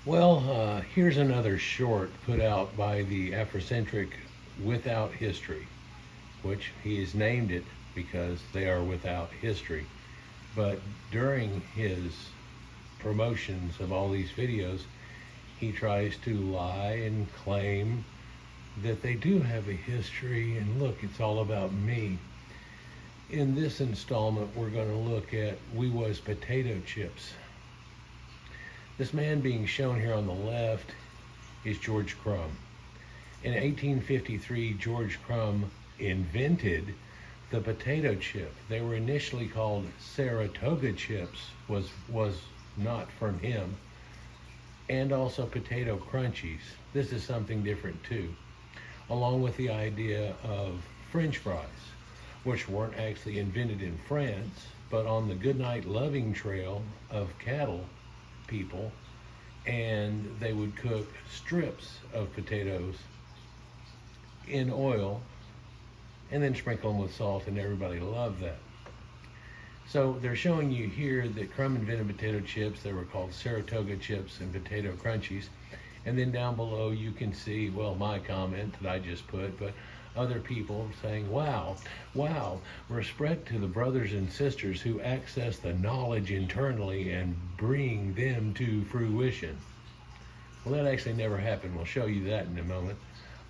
Here's another short put out by the Afrocentric Without History, which he has named it because they are without history. But during his promotions of all these videos, he tries to lie and claim that they do have a history, and look, it's all about me. In this installment, we're going to look at Wewas Potato chips. This man being shown here on the left is George Crumb. In 1853, George Crumb invented the potato chip. They were initially called Saratoga chips, was not from him, and also potato crunchies. This is something different too, along with the idea of French fries, which weren't actually invented in France, but on the goodnight loving trail of cattle people, and they would cook strips of potatoes in oil and then sprinkle them with salt, and everybody loved that. So they're showing you here that Crumb invented potato chips. They were called Saratoga chips and potato crunchies. And then down below you can see, well, my comment that I just put, but other people saying, wow, respect to the brothers and sisters who access the knowledge internally and bring them to fruition. Well, that actually never happened. We'll show you that in a moment.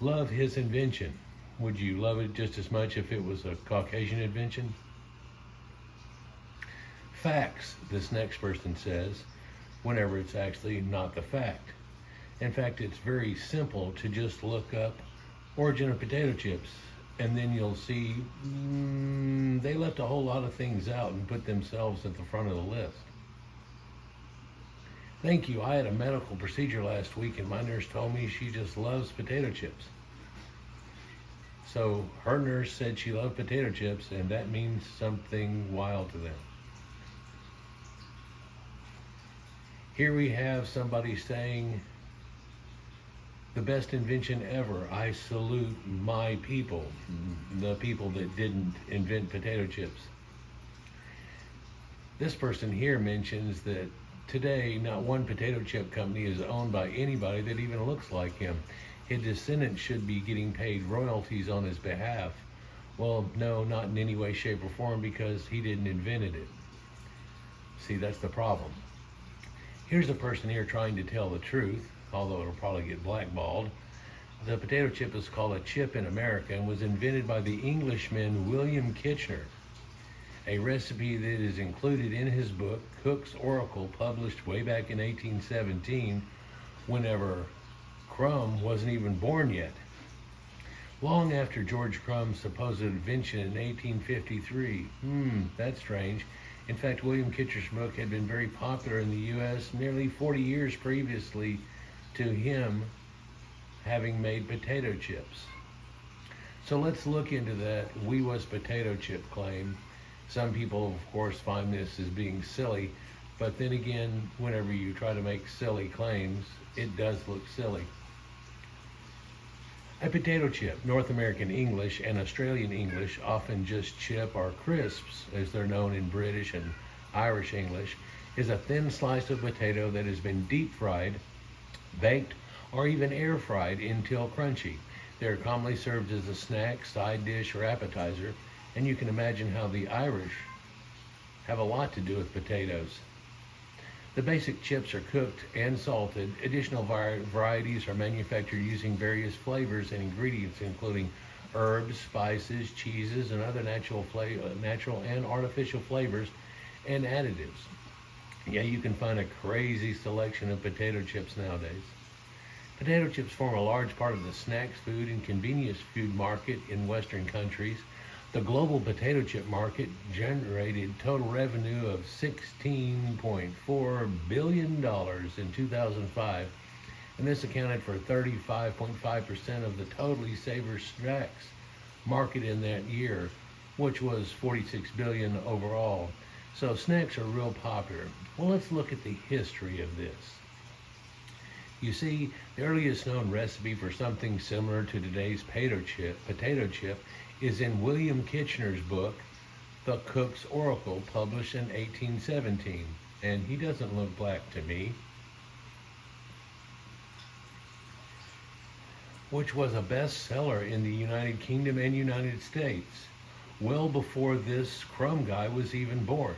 Love his invention. Would you love it just as much if it was a Caucasian invention? Facts, this next person says, whenever it's actually not the fact. In fact, it's very simple to just look up origin of potato chips, and then you'll see they left a whole lot of things out and put themselves at the front of the list. Thank you. I had a medical procedure last week, and my nurse told me she just loves potato chips. So her nurse said she loved potato chips, and that means something wild to them. Here we have somebody saying, the best invention ever. I salute my people, the people that didn't invent potato chips. This person here mentions that today not one potato chip company is owned by anybody that even looks like him. His descendants should be getting paid royalties on his behalf. Well, no, not in any way, shape, or form, because he didn't invent it. See, that's the problem. Here's a person here trying to tell the truth, although it'll probably get blackballed. The potato chip is called a chip in America and was invented by the Englishman William Kitchener. A recipe that is included in his book, Cook's Oracle, published way back in 1817, whenever Crumb wasn't even born yet. Long after George Crumb's supposed invention in 1853. That's strange. In fact, William Kitchener's book had been very popular in the U.S. nearly 40 years previously to him having made potato chips. So let's look into that Wewas potato chip claim. Some people, of course, find this as being silly, but then again, whenever you try to make silly claims, it does look silly. A potato chip, North American English and Australian English, often just chip or crisps, as they're known in British and Irish English, is a thin slice of potato that has been deep fried, baked, or even air fried until crunchy. They are commonly served as a snack, side dish, or appetizer, and you can imagine how the Irish have a lot to do with potatoes. The basic chips are cooked and salted. Additional varieties are manufactured using various flavors and ingredients, including herbs, spices, cheeses, and other natural and artificial flavors and additives. Yeah, you can find a crazy selection of potato chips nowadays. Potato chips form a large part of the snacks, food, and convenience food market in Western countries. The global potato chip market generated total revenue of $16.4 billion in 2005, and this accounted for 35.5% of the totally savory snacks market in that year, which was $46 billion overall. So snacks are real popular. Well, let's look at the history of this. You see, the earliest known recipe for something similar to today's potato chip, is in William Kitchener's book, The Cook's Oracle, published in 1817. And he doesn't look black to me. which was a bestseller in the United Kingdom and United States, well before this crumb guy was even born.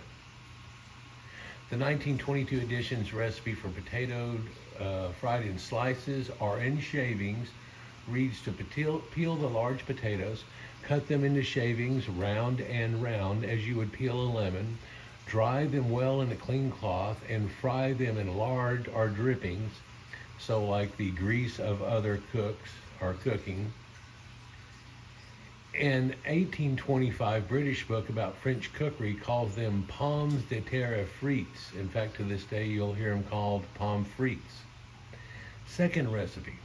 The 1922 edition's recipe for potato fried in slices or in shavings reads to peel the large potatoes, cut them into shavings round and round as you would peel a lemon, dry them well in a clean cloth, and fry them in lard or drippings, so like the grease of other cooks are cooking. An 1825 British book about French cookery calls them pommes de terre frites. In fact, to this day, you'll hear them called pommes frites. Second recipe,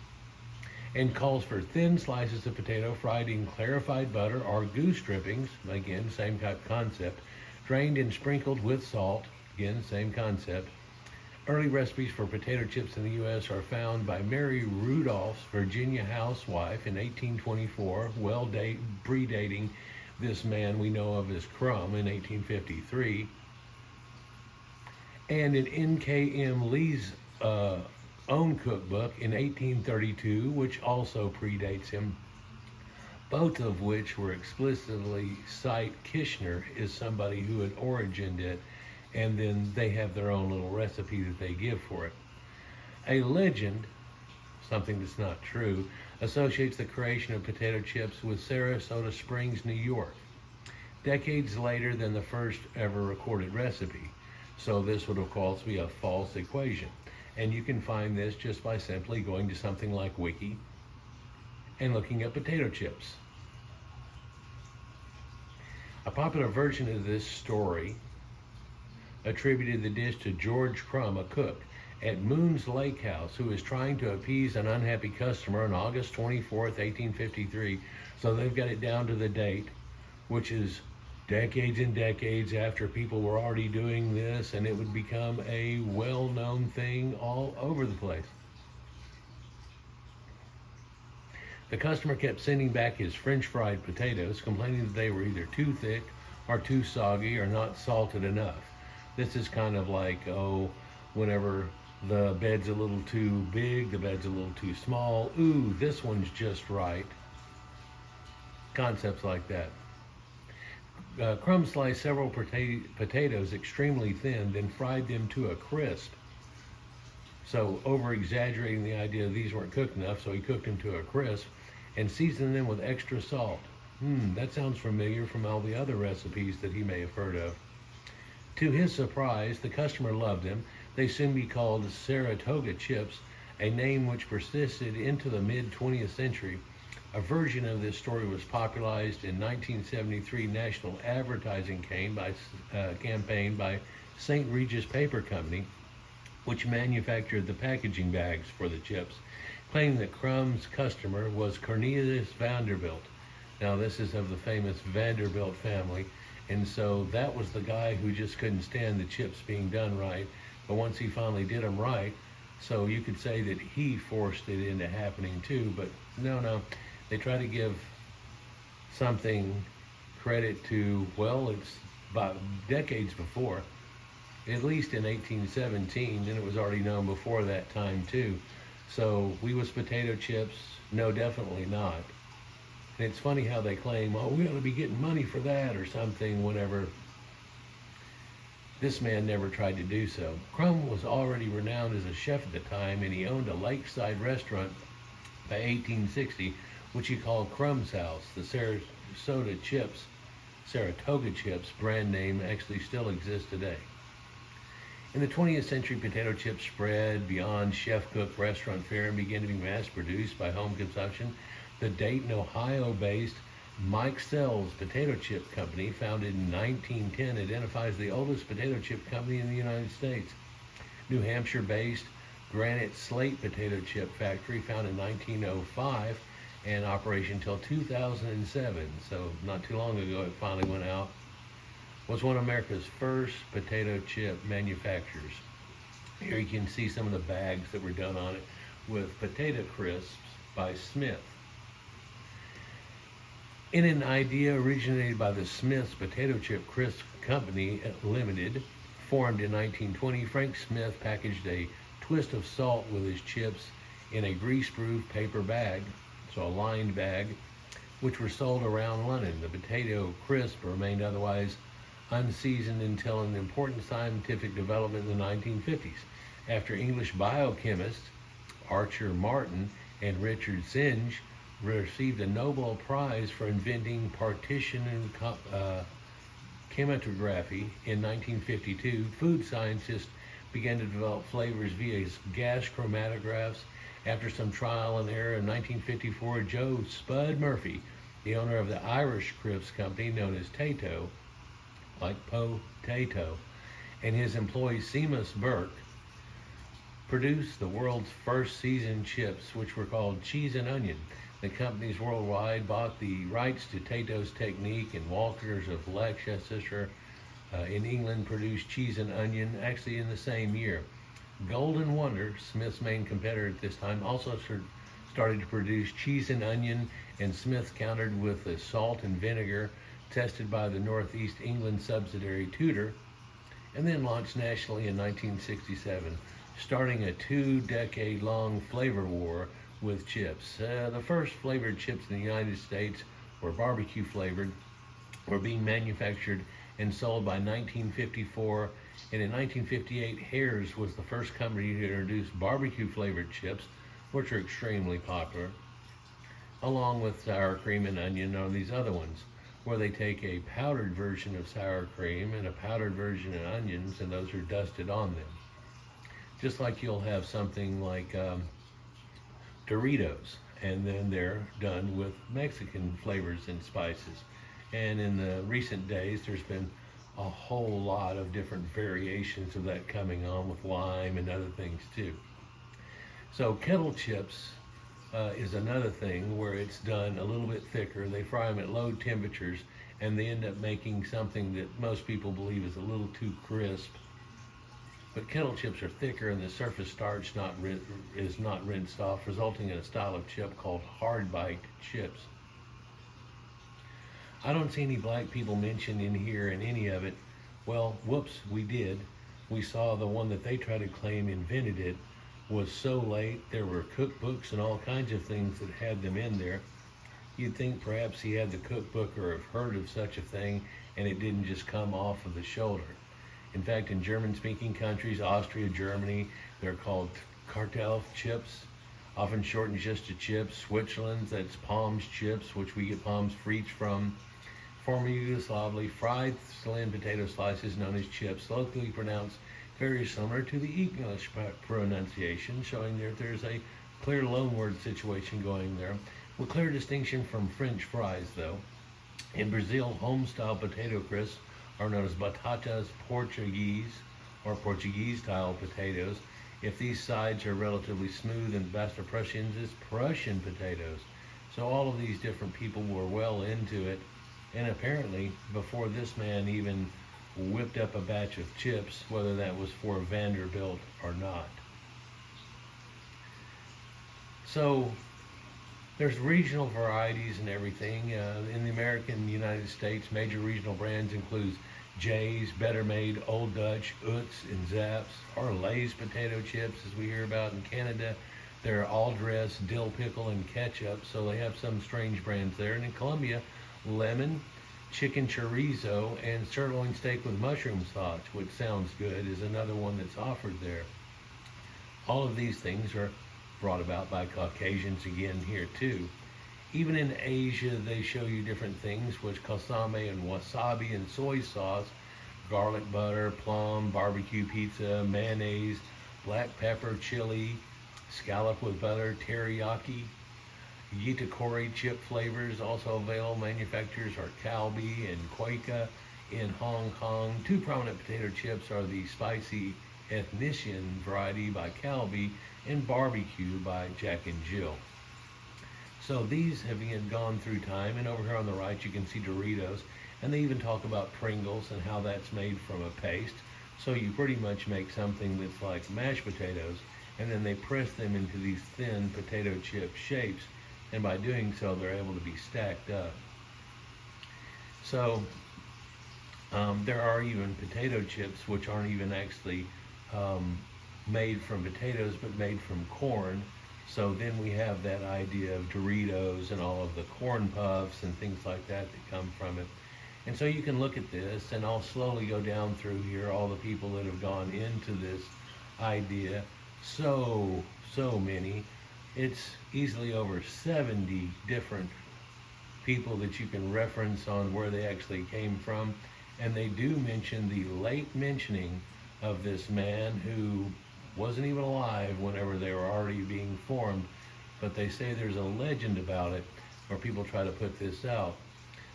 and calls for thin slices of potato fried in clarified butter or goose drippings, again, same type concept, drained and sprinkled with salt, again, same concept. Early recipes for potato chips in the U.S. are found by Mary Rudolph's Virginia housewife in 1824, predating this man we know of as Crumb in 1853. And in N.K.M. Lee's own cookbook in 1832, which also predates him, both of which were explicitly cite Kishner as somebody who had origined it, and then they have their own little recipe that they give for it. A legend, something that's not true, associates the creation of potato chips with Saratoga Springs, New York, decades later than the first ever recorded recipe. So this would of course be a false equation. And you can find this just by simply going to something like Wiki and looking at potato chips. A popular version of this story attributed the dish to George Crumb, a cook at Moon's Lake House, who was trying to appease an unhappy customer on August 24th, 1853. So they've got it down to the date, which is decades and decades after people were already doing this, and it would become a well-known thing all over the place. The customer kept sending back his French fried potatoes, complaining that they were either too thick or too soggy or not salted enough. This is kind of like, whenever the bed's a little too big, the bed's a little too small. Ooh, this one's just right. Concepts like that. Crumb sliced several potatoes extremely thin, then fried them to a crisp. So over-exaggerating the idea these weren't cooked enough, so he cooked them to a crisp and seasoned them with extra salt. That sounds familiar from all the other recipes that he may have heard of. To his surprise, the customer loved them. They soon be called Saratoga chips, a name which persisted into the mid-20th century. A version of this story was popularized in 1973 national advertising campaign by St. Regis Paper Company, which manufactured the packaging bags for the chips, claiming that Crumb's customer was Cornelius Vanderbilt. Now, this is of the famous Vanderbilt family, and so that was the guy who just couldn't stand the chips being done right. But once he finally did them right, so you could say that he forced it into happening too, but no. They try to give something credit to, well, it's about decades before, at least in 1817, and it was already known before that time too. So Wewas potato chips, no, definitely not. And it's funny how they claim, we ought to be getting money for that or something, whenever this man never tried to do so. Crumb was already renowned as a chef at the time, and he owned a lakeside restaurant by 1860, which he called Crumb's House. The Saratoga chips brand name actually still exists today. In the 20th century, potato chips spread beyond chef-cook restaurant fare and began to be mass-produced by home consumption. The Dayton, Ohio-based Mike Sells Potato Chip Company, founded in 1910, identifies the oldest potato chip company in the United States. New Hampshire-based Granite Slate Potato Chip Factory, founded in 1905, and operation until 2007, so not too long ago it finally went out, was one of America's first potato chip manufacturers. Here you can see some of the bags that were done on it with potato crisps by Smith. In an idea originated by the Smith's Potato Chip Crisp Company Limited, formed in 1920, Frank Smith packaged a twist of salt with his chips in a grease-proof paper bag. so a lined bag, which were sold around London. The potato crisp remained otherwise unseasoned until an important scientific development in the 1950s, after English biochemists Archer Martin and Richard Synge received a Nobel Prize for inventing partition and chromatography in 1952. Food scientists began to develop flavors via gas chromatographs. After some trial and error in 1954, Joe Spud Murphy, the owner of the Irish crisp company known as Tato, like potato, and his employee Seamus Burke, produced the world's first seasoned chips, which were called cheese and onion. The companies worldwide bought the rights to Tato's technique, and Walkers of Leicester in England produced cheese and onion actually in the same year. Golden Wonder, Smith's main competitor at this time, also started to produce cheese and onion, and Smith countered with the salt and vinegar tested by the Northeast England subsidiary Tudor, and then launched nationally in 1967, starting a 2-decade-long flavor war with chips. The first flavored chips in the United States were barbecue flavored, were being manufactured and sold by 1954, and in 1958, Hare's was the first company to introduce barbecue flavored chips, which are extremely popular, along with sour cream and onion or these other ones, where they take a powdered version of sour cream and a powdered version of onions, and those are dusted on them. Just like you'll have something like Doritos, and then they're done with Mexican flavors and spices. And in the recent days, there's been a whole lot of different variations of that coming on with lime and other things too. So kettle chips is another thing where it's done a little bit thicker. They fry them at low temperatures, and they end up making something that most people believe is a little too crisp. But kettle chips are thicker, and the surface starch is not rinsed off, resulting in a style of chip called hard-baked chips. I don't see any black people mentioned in here in any of it. Well, whoops, we did. We saw the one that they try to claim invented it was so late. There were cookbooks and all kinds of things that had them in there. You'd think perhaps he had the cookbook or have heard of such a thing, and it didn't just come off of the shoulder. In fact, in German-speaking countries, Austria, Germany, they're called Kartoffel chips, often shortened just to chips. Switzerland, that's Palm's chips, which we get Palm's frites from. Former Yugoslavia, fried slim potato slices known as chips, locally pronounced very similar to the English pronunciation, showing that there's a clear loanword situation going there, with clear distinction from French fries, though. In Brazil, home-style potato crisps are known as batatas Portuguese, or Portuguese-style potatoes. If these sides are relatively smooth, and Basta Prussians is Prussian potatoes. So all of these different people were well into it, and apparently before this man even whipped up a batch of chips, whether that was for Vanderbilt or not. So there's regional varieties and everything. In the United States, major regional brands include Jay's, Better Made, Old Dutch, Utz, and Zapp's, or Lay's potato chips, as we hear about in Canada. They're all dressed, dill pickle, and ketchup, so they have some strange brands there. And in Colombia, lemon, chicken chorizo, and sirloin steak with mushroom sauce, which sounds good, is another one that's offered there. All of these things are brought about by Caucasians again here too. Even in Asia, they show you different things, which kasame and wasabi and soy sauce, garlic butter, plum, barbecue pizza, mayonnaise, black pepper, chili, scallop with butter, teriyaki, Yitakori chip flavors also available. Manufacturers are Calbee and Quaker in Hong Kong. Two prominent potato chips are the spicy Ethnician variety by Calbee and barbecue by Jack and Jill. So these have gone through time, and over here on the right you can see Doritos, and they even talk about Pringles and how that's made from a paste. So you pretty much make something that's like mashed potatoes, and then they press them into these thin potato chip shapes, and by doing so they're able to be stacked up. So there are even potato chips which aren't even actually made from potatoes, but made from corn, So then we have that idea of Doritos and all of the corn puffs and things like that that come from it. And so you can look at this, and I'll slowly go down through here all the people that have gone into this idea. So many. It's easily over 70 different people that you can reference on where they actually came from. And they do mention the late mentioning of this man who wasn't even alive whenever they were already being formed. But they say there's a legend about it where people try to put this out.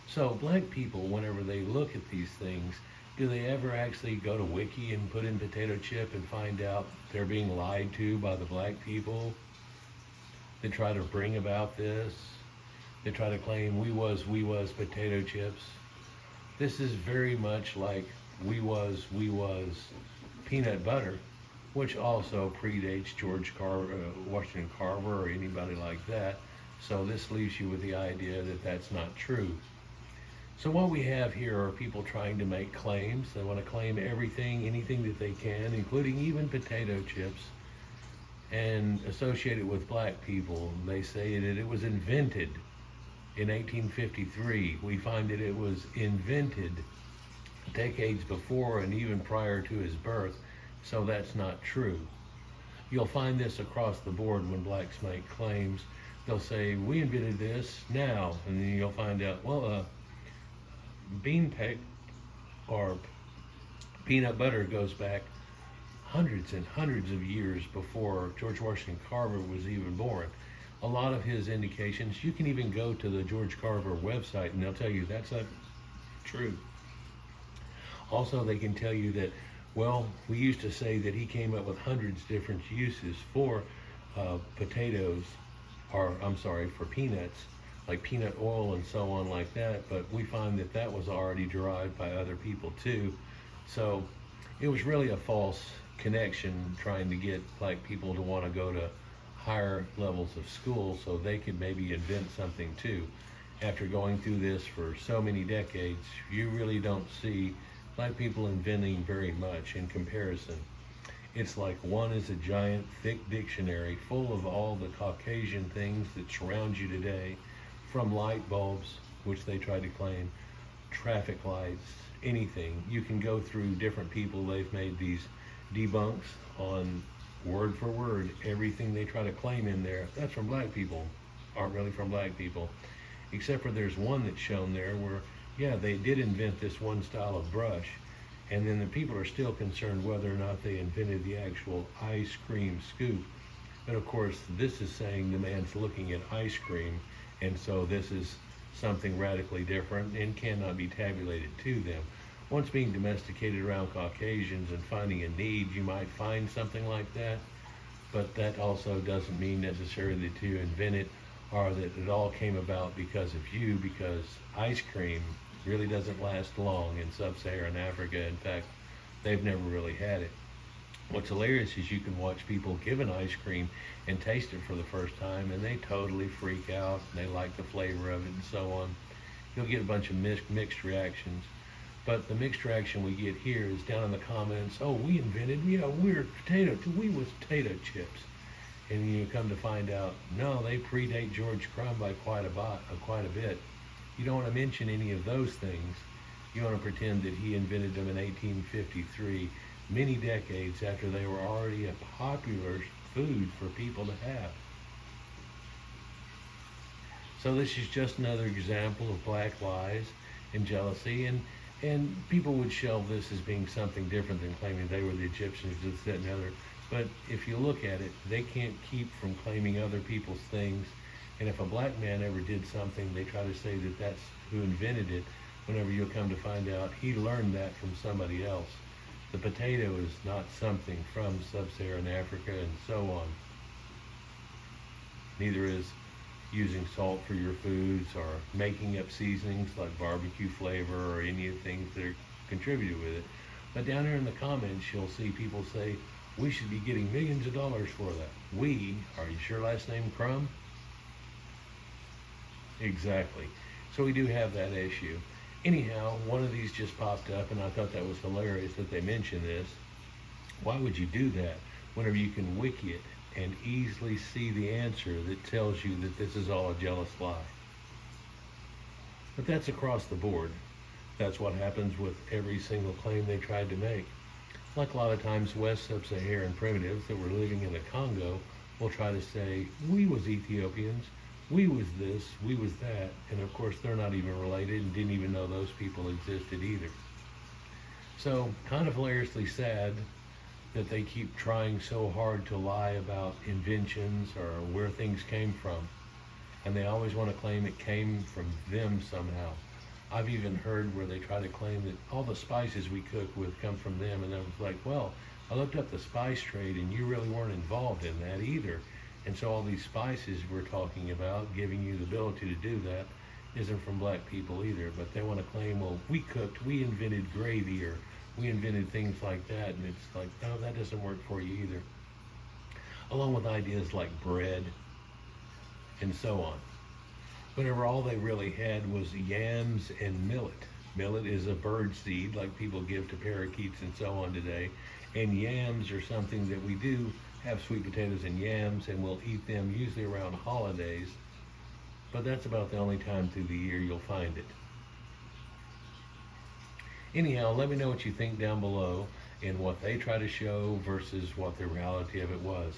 So black people, whenever they look at these things, do they ever actually go to Wiki and put in potato chip and find out they're being lied to by the black people? They try to bring about this. They try to claim Wewas potato chips. This is very much like Wewas peanut butter, which also predates Washington Carver or anybody like that. So this leaves you with the idea that that's not true. So what we have here are people trying to make claims. They want to claim everything, anything that they can, including even potato chips, and associate it with black people. They say that it was invented in 1853. We find that it was invented decades before and even prior to his birth, so that's not true. You'll find this across the board when blacks make claims. They'll say, we invented this now, and then you'll find out, well, bean peck or peanut butter goes back hundreds and hundreds of years before George Washington Carver was even born. A lot of his indications, you can even go to the George Carver website and they'll tell you that's not true. Also, they can tell you that, well, we used to say that he came up with hundreds of different uses for potatoes, or I'm sorry, for peanuts, like peanut oil and so on like that, but we find that that was already derived by other people too. So it was really a false connection trying to get black people to want to go to higher levels of school so they could maybe invent something too. After going through this for so many decades, you really don't see black people inventing very much in comparison. It's like one is a giant thick dictionary full of all the Caucasian things that surround you today, from light bulbs, which they try to claim, traffic lights, anything. You can go through different people. They've made these debunks on word for word. Everything they try to claim in there, that's from black people, aren't really from black people. Except for there's one that's shown there where, yeah, they did invent this one style of brush. And then the people are still concerned whether or not they invented the actual ice cream scoop. But of course, this is saying the man's looking at ice cream, and so this is something radically different and cannot be tabulated to them. Once being domesticated around Caucasians and finding a need, you might find something like that, but that also doesn't mean necessarily that you invent it or that it all came about because of you, because ice cream really doesn't last long in sub-Saharan Africa. In fact, they've never really had it. What's hilarious is you can watch people given ice cream and taste it for the first time, and they totally freak out, and they like the flavor of it and so on. You'll get a bunch of mixed reactions. But the mixed reaction we get here is down in the comments, oh, we invented, we're Wewas potato chips. And you come to find out, no, they predate George Crumb by quite a bit. You don't want to mention any of those things. You want to pretend that he invented them in 1853, many decades after they were already a popular food for people to have. So this is just another example of black lies and jealousy, and people would shelve this as being something different than claiming they were the Egyptians, this, that, and other. But if you look at it, they can't keep from claiming other people's things. And if a black man ever did something, they try to say that that's who invented it, whenever you'll come to find out he learned that from somebody else. The potato is not something from sub-Saharan Africa and so on. Neither is using salt for your foods or making up seasonings like barbecue flavor or any of the things that are contributed with it. But down here in the comments, you'll see people say, we should be getting millions of dollars for that. We, are you sure last name Crumb? Exactly. So we do have that issue. Anyhow, one of these just popped up, and I thought that was hilarious that they mentioned this. Why would you do that whenever you can wiki it and easily see the answer that tells you that this is all a jealous lie. But that's across the board. That's what happens with every single claim they tried to make. Like a lot of times West Sub-Saharan primitives that were living in the Congo will try to say, we was Ethiopians, we was this, we was that, and of course they're not even related and didn't even know those people existed either. So kind of hilariously sad that they keep trying so hard to lie about inventions or where things came from. And they always want to claim it came from them somehow. I've even heard where they try to claim that all the spices we cook with come from them, and I was like, well, I looked up the spice trade and you really weren't involved in that either. And so all these spices we're talking about, giving you the ability to do that, isn't from black people either. But they want to claim, well, we cooked, we invented gravy, or we invented things like that. And it's like, no, that doesn't work for you either. Along with ideas like bread and so on. Whenever all they really had was yams and millet. Millet is a bird seed like people give to parakeets and so on today. And yams are something that we do have sweet potatoes and yams, and we'll eat them usually around holidays. But that's about the only time through the year you'll find it. Anyhow, let me know what you think down below and what they try to show versus what the reality of it was.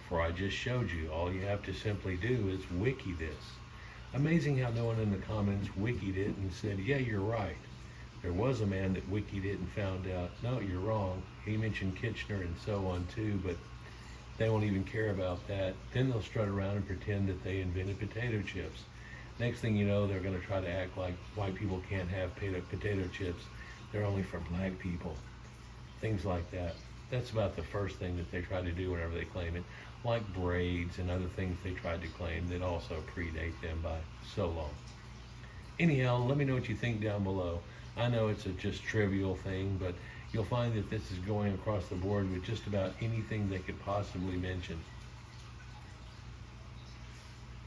For I just showed you, all you have to simply do is wiki this. Amazing how no one in the comments wikied it and said, yeah, you're right. There was a man that wikied it and found out, no, you're wrong. He mentioned Kitchener and so on too, but they won't even care about that. Then they'll strut around and pretend that they invented potato chips. Next thing you know, they're going to try to act like white people can't have potato chips. They're only for black people. Things like that. That's about the first thing that they try to do whenever they claim it. Like braids and other things they tried to claim that also predate them by so long. Anyhow, let me know what you think down below. I know it's a just trivial thing, but you'll find that this is going across the board with just about anything they could possibly mention.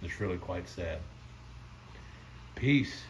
It's really quite sad. Peace.